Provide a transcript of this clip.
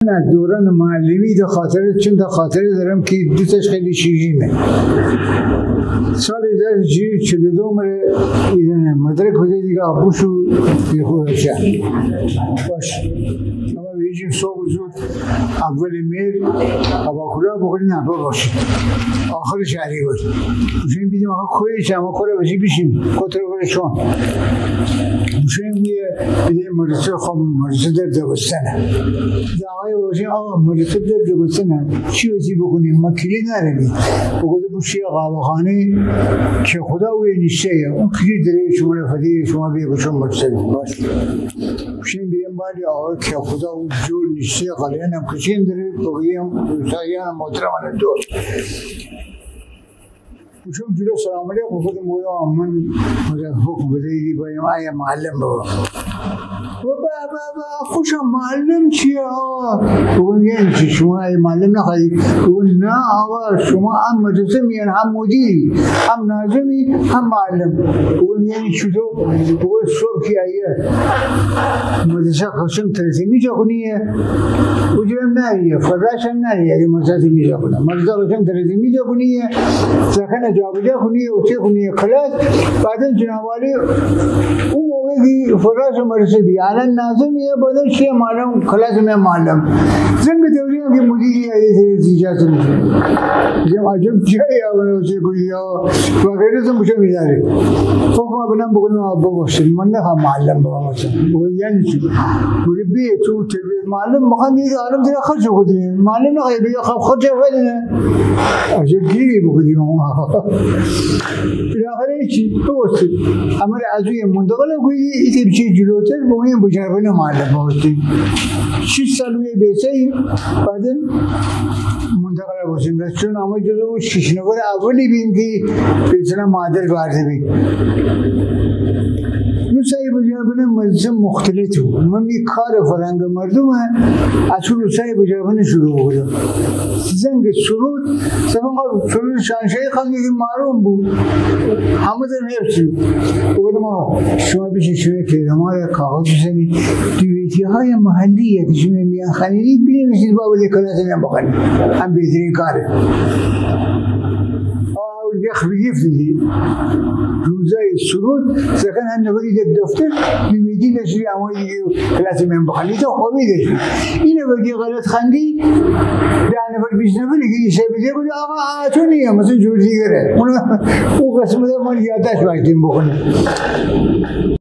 از دوران معلمی تا خاطره، چون تا خاطره دارم که دوستش خیلی شیرینه. سال 1442 مره مدرک بوده دیگه آبوشو بیخوده باش. اما بیجیم صبح زود اول میر آباکولا بخوریم نبا باشیم آخر شهری باش بشیم بیدیم آقا خویه چه اما خوره باشی بیشیم کتر بره شون بشیم بیدیم مدرسه خب مدرسه در دبستانه آقای باشیم آقا مدرسه در دبستانه چی وزی بکنیم ما کلید نرمیم بگوده بوشی قابخانه که خدا اوی نیسته اون کلید داره شما رفتی شما بیا بشون مدرسه باش بشیم بیدیم باید آقا که خدا اون جور نیسته قلیان هم کشیم داره بگویم روساییان هم محترمان دور بشیم جلو سلام علیکم خود مویا من حکم بدهی بایم آیا معلم بابا بابا خوشم معلم چیه آقا بگویم یعنی چی شما ای معلم نخواهی بگویم نه آقا شما هم مدرسه میان هم مدیری هم ناظمی هم معلم بگویم یعنی چطور بگویم صبح که آیه مدرسه خشم ترسیمی جا کنیه بگویم نریه فراش هم نریه اگه مدرسه میجا کنه مدرسه خشم ترسیمی جا کنیه سخن جابجا کنیه و چه کنیه کلاس بعدن جنابالی اون موقعی فراش مدرسه بی الان ناظمیه بعدن چیه معلم کلاس میں معلم زنگ دیوریم که مدیری آیه اجازه میشه جم عجب جایی آونه چه کوئی و غیره تو مشه میداره فوق ما بنام بگم آبا باشه من نه معلم بابا مثلا یعنی چی بگی بی تو تربیت معلم مخان دیگه عالم دیگه خرج کنی معلم نه بیا خرج کنی عجب گیری بگیم ما بالاخره چی درسته اما ازوی منتقل کوئی ایتی چی جلوتر بگیم بجربه معلم باشه 6 سال روی بیسه بعدن منتقل باشیم چون اما جلو 6 نفر اولی بیم که پیسنا معادل بارده بیم روسایی بجربه مدرسه مختلف بود من می کار فرنگ مردم از روسایی بجربه شروع بودم زنگ سرود سرود شانشایی خواهی که معلوم بود همه در حفظی بودم آقا شما بیشی شوی که رمای کاغذ بسنی دویتی های محلی که شما میان خانیدی بینیمشید بابا کلاس نیم بخوانی هم بهترین کاره یخ بگیف دیدی روزای سرود سکن هم نبری در دفتر دویتی داشتی اما کلاس نیم بخوانی تو خوبی داشتی اینه بگی غلط خندی 10 نفر 20 نفر که ایشه بگه بودی آقا تو نیه مثلا جور دیگره اون قسمت من یادش باشتیم بخونیم